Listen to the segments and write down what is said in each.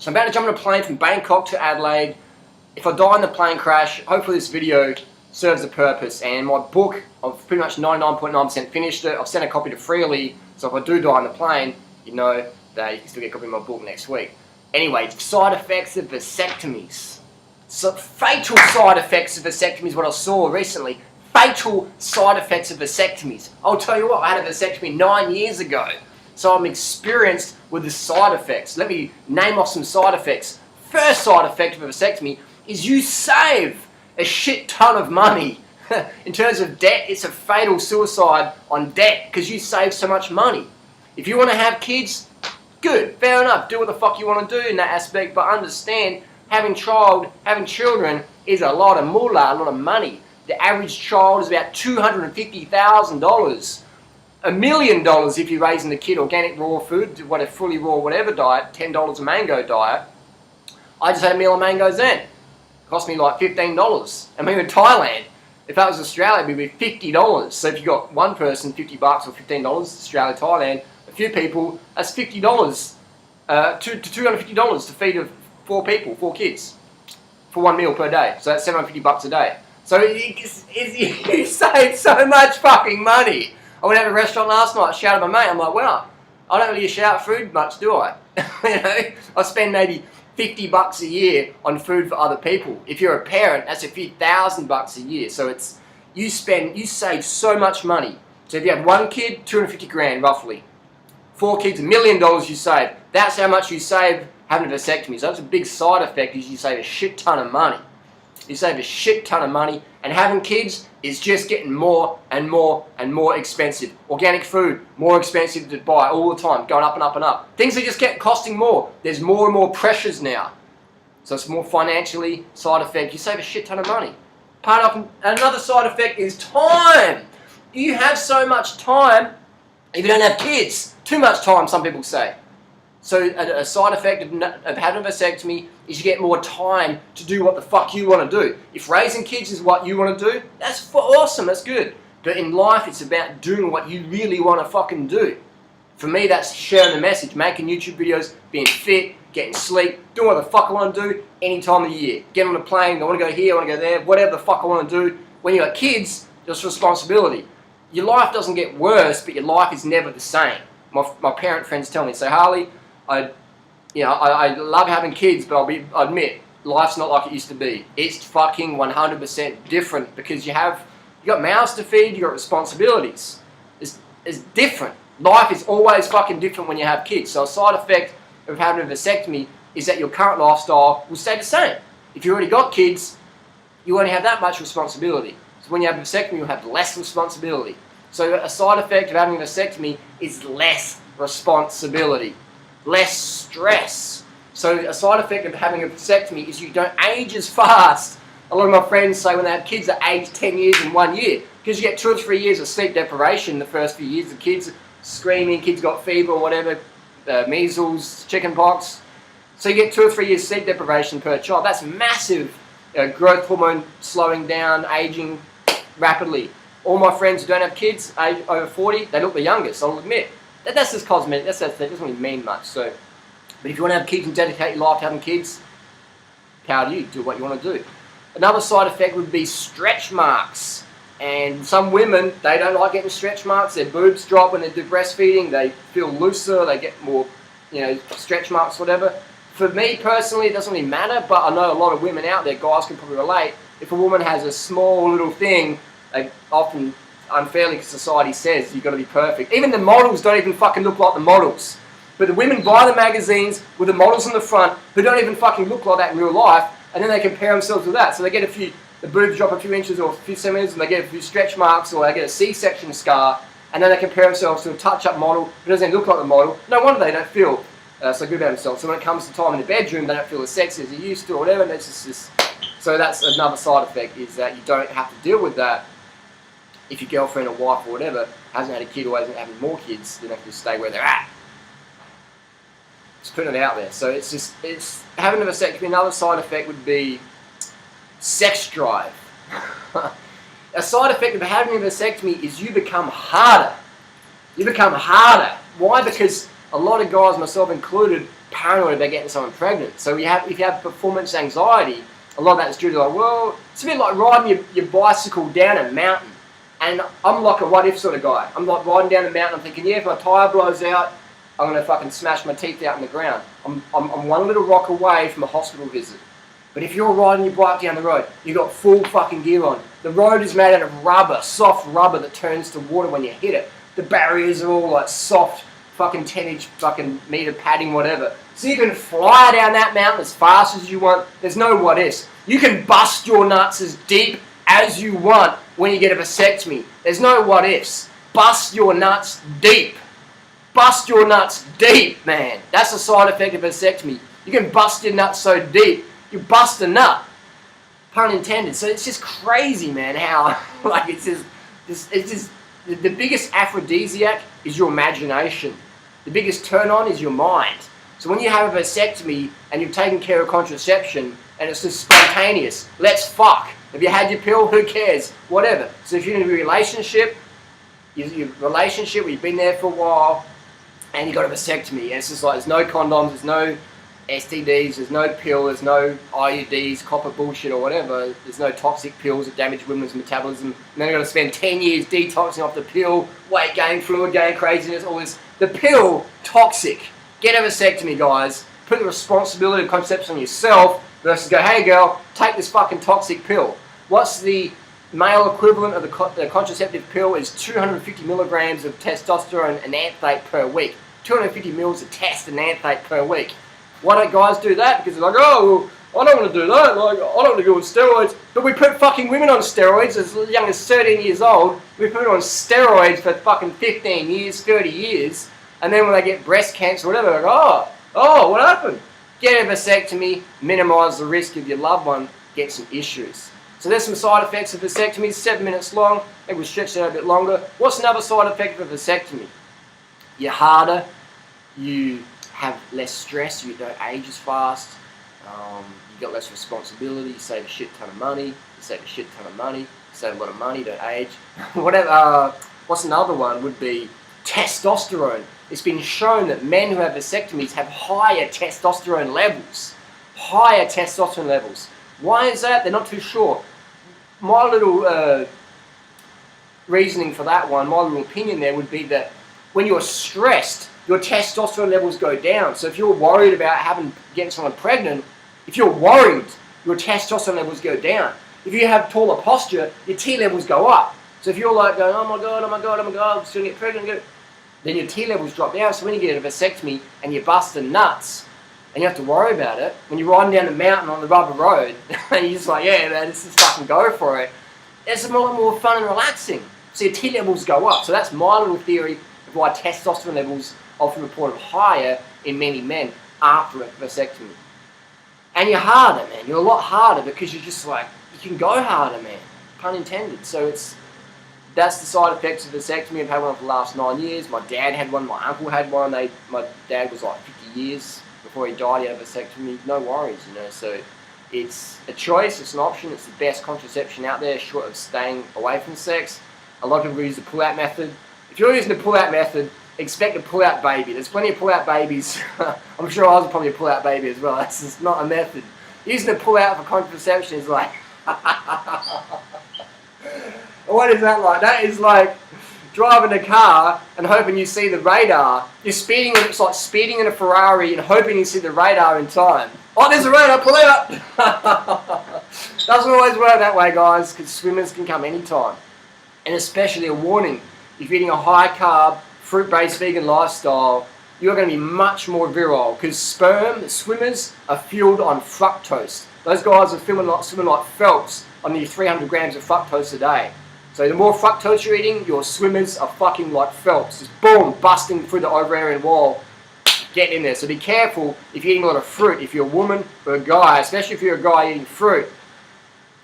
So I'm about to jump on a plane from Bangkok to Adelaide. If I die in the plane crash, hopefully this video serves a purpose. And my book, I've pretty much 99.9% finished it. I've sent a copy to Freely, so if I do die on the plane, you know that you can still get a copy of my book next week. Anyway, side effects of vasectomies. So fatal side effects of vasectomies is what I saw recently. Fatal side effects of vasectomies. I'll tell you what, I had a vasectomy 9 years ago. So I'm experienced with the side effects. Let me name off some side effects. First side effect of a vasectomy is you save a shit ton of money. In terms of debt, it's a fatal suicide on debt because you save so much money. If you want to have kids, good, fair enough. Do what the fuck you want to do in that aspect, but understand having children is a lot of moolah, a lot of money. The average child is about $250,000. $1 million if you're raising the kid organic raw food, what a fully raw whatever diet, $10 a mango diet. I just had a meal of mangoes then. It cost me like $15. I mean in Thailand, if that was Australia, it would be $50. So if you got one person, $50 or $15, Australia, Thailand, a few people, that's $50, to $250 to feed 4 people, 4 kids, for 1 meal per day. So that's $750 a day. So you save so much fucking money. I went out to a restaurant last night, shouted at my mate, I'm like, well, I don't really shout food much, do I? You know, I spend maybe $50 a year on food for other people. If you're a parent, that's a few $1,000s a year. So it's, you save so much money. So if you have 1 kid, 250 grand roughly. 4 kids, $1 million you save. That's how much you save having a vasectomy. So that's a big side effect, is you save a shit ton of money. You save a shit ton of money, and having kids is just getting more and more and more expensive. Organic food, more expensive to buy all the time, going up and up and up. Things are just costing more. There's more and more pressures now. So it's more financially side effect. You save a shit ton of money. Another side effect is time. You have so much time if you don't have kids. Too much time, some people say. So a side effect of having a vasectomy is you get more time to do what the fuck you want to do. If raising kids is what you want to do, that's awesome, that's good. But in life, it's about doing what you really want to fucking do. For me, that's sharing the message, making YouTube videos, being fit, getting sleep, doing what the fuck I want to do any time of the year. Get on a plane, I want to go here, I want to go there, whatever the fuck I want to do. When you got kids, there's responsibility. Your life doesn't get worse, but your life is never the same. My parent friends tell me, say, Harley, I love having kids, but I admit, life's not like it used to be. It's fucking 100% different because you got mouths to feed, you got responsibilities. It's different. Life is always fucking different when you have kids. So a side effect of having a vasectomy is that your current lifestyle will stay the same. If you already got kids, you won't have that much responsibility. So when you have a vasectomy, you'll have less responsibility. So a side effect of having a vasectomy is less responsibility. Less stress. So a side effect of having a vasectomy is you don't age as fast. A lot of my friends say when they have kids, they age 10 years in 1 year. Because you get 2 or 3 years of sleep deprivation the first few years. The kids are screaming, kids got fever or whatever, measles, chickenpox. So you get 2 or 3 years sleep deprivation per child. That's massive. Growth hormone slowing down, aging rapidly. All my friends who don't have kids, age over 40, they look the youngest, I'll admit. That's just cosmetic, that doesn't really mean much. So, but if you want to have kids and dedicate your life to having kids, power to you, do what you want to do. Another side effect would be stretch marks. And some women, they don't like getting stretch marks, their boobs drop when they do breastfeeding, they feel looser, they get more, stretch marks, whatever. For me personally, it doesn't really matter, but I know a lot of women out there, guys can probably relate, if a woman has a small little thing, they often, unfairly society says, you've got to be perfect. Even the models don't even fucking look like the models. But the women buy the magazines with the models on the front who don't even fucking look like that in real life, and then they compare themselves with that. So they get the boobs drop a few inches or a few centimeters, and they get a few stretch marks, or they get a C-section scar, and then they compare themselves to a touch-up model who doesn't even look like the model. No wonder they don't feel so good about themselves. So when it comes to time in the bedroom, they don't feel as sexy as they used to or whatever. And that's just so that's another side effect, is that you don't have to deal with that. If your girlfriend or wife or whatever hasn't had a kid or isn't having more kids, then they can just stay where they're at. Just putting it out there. So it's having a vasectomy. Another side effect would be sex drive. A side effect of having a vasectomy is you become harder. You become harder. Why? Because a lot of guys, myself included, paranoid about getting someone pregnant. So if you have performance anxiety, a lot of that is due to like, well, it's a bit like riding your bicycle down a mountain. And I'm like a what if sort of guy. I'm like riding down a mountain, I'm thinking, yeah, if my tyre blows out, I'm going to fucking smash my teeth out in the ground. I'm one little rock away from a hospital visit. But if you're riding your bike down the road, you've got full fucking gear on. The road is made out of rubber, soft rubber that turns to water when you hit it. The barriers are all like soft, fucking 10-inch fucking meter padding, whatever. So you can fly down that mountain as fast as you want. There's no what ifs. You can bust your nuts as deep as you want when you get a vasectomy. There's no what ifs. Bust your nuts deep. Bust your nuts deep, man. That's a side effect of a vasectomy. You can bust your nuts so deep, you bust a nut. Pun intended. So it's just crazy, man, how, like, it's just, the biggest aphrodisiac is your imagination. The biggest turn on is your mind. So when you have a vasectomy and you've taken care of contraception and it's just spontaneous, let's fuck. Have you had your pill? Who cares? Whatever. So if you're in a relationship, where you've been there for a while, and you got a vasectomy, and it's just like there's no condoms, there's no STDs, there's no pill, there's no IUDs, copper bullshit or whatever, there's no toxic pills that damage women's metabolism, and then you've got to spend 10 years detoxing off the pill, weight gain, fluid gain, craziness, all this. The pill, toxic. Get a vasectomy, guys. Put the responsibility of contraception on yourself versus go, hey girl, take this fucking toxic pill. What's the male equivalent of the contraceptive pill is 250 milligrams of testosterone and anthate per week. 250 mils of test and anthate per week. Why don't guys do that? Because they're like, oh, well, I don't want to do that. Like, I don't want to go on steroids. But we put fucking women on steroids as young as 13 years old. We put them on steroids for fucking 15 years, 30 years. And then when they get breast cancer or whatever, they're like, oh, what happened? Get a vasectomy, minimise the risk of your loved one get some issues. So there's some side effects of vasectomy, 7 minutes long. Maybe we'll stretch it out a bit longer. What's another side effect of a vasectomy? You're harder, you have less stress, you don't age as fast, you got less responsibility, you save a shit ton of money, you save a lot of money, don't age. What's another one would be testosterone. It's been shown that men who have vasectomies have higher testosterone levels. Higher testosterone levels. Why is that? They're not too sure. My little reasoning for that one, my little opinion there would be that when you're stressed, your testosterone levels go down. So if you're worried about getting someone pregnant, if you're worried, your testosterone levels go down. If you have taller posture, your T levels go up. So if you're like going, oh my god, I'm just going to get pregnant, then your T levels drop down. So when you get a vasectomy and you're busting nuts, and you have to worry about it, when you're riding down the mountain on the rubber road, and you're just like, yeah man, let's just fucking go for it, it's a lot more fun and relaxing. So your T levels go up. So that's my little theory of why testosterone levels often reported higher in many men after a vasectomy. And you're harder, man. You're a lot harder because you're just like, you can go harder, man. Pun intended. So that's the side effects of vasectomy. I've had one for the last 9 years. My dad had one, my uncle had one. My dad was like 50 years before he died. He had a vasectomy. No worries, you know. So it's a choice, it's an option, it's the best contraception out there, short of staying away from sex. A lot of people use the pull-out method. If you're using the pull-out method, expect a pull-out baby. There's plenty of pull-out babies. I'm sure I was probably a pull-out baby as well. That's just not a method. Using the pull-out for contraception is like... What is that like? That is like driving a car and hoping you see the radar. You're speeding, it's like speeding in a Ferrari and hoping you see the radar in time. Oh, there's a radar, pull out! Doesn't always work that way, guys, because swimmers can come anytime. And especially a warning, if you're eating a high-carb, fruit-based vegan lifestyle, you're going to be much more virile, because swimmers are fueled on fructose. Those guys are swimming like Phelps on nearly 300 grams of fructose a day. So the more fructose you're eating, your swimmers are fucking like Phelps. Just boom, busting through the ovarian wall, getting in there. So be careful if you're eating a lot of fruit. If you're a woman or a guy, especially if you're a guy eating fruit.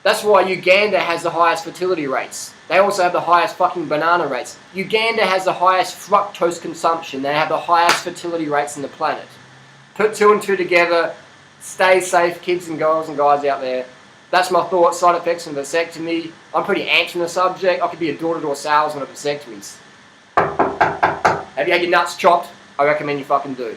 That's why Uganda has the highest fertility rates. They also have the highest fucking banana rates. Uganda has the highest fructose consumption. They have the highest fertility rates on the planet. Put two and two together. Stay safe, kids and girls and guys out there. That's my thoughts, side effects of vasectomy. I'm pretty anti on the subject. I could be a door-to-door salesman of vasectomies. Have you had your nuts chopped? I recommend you fucking do.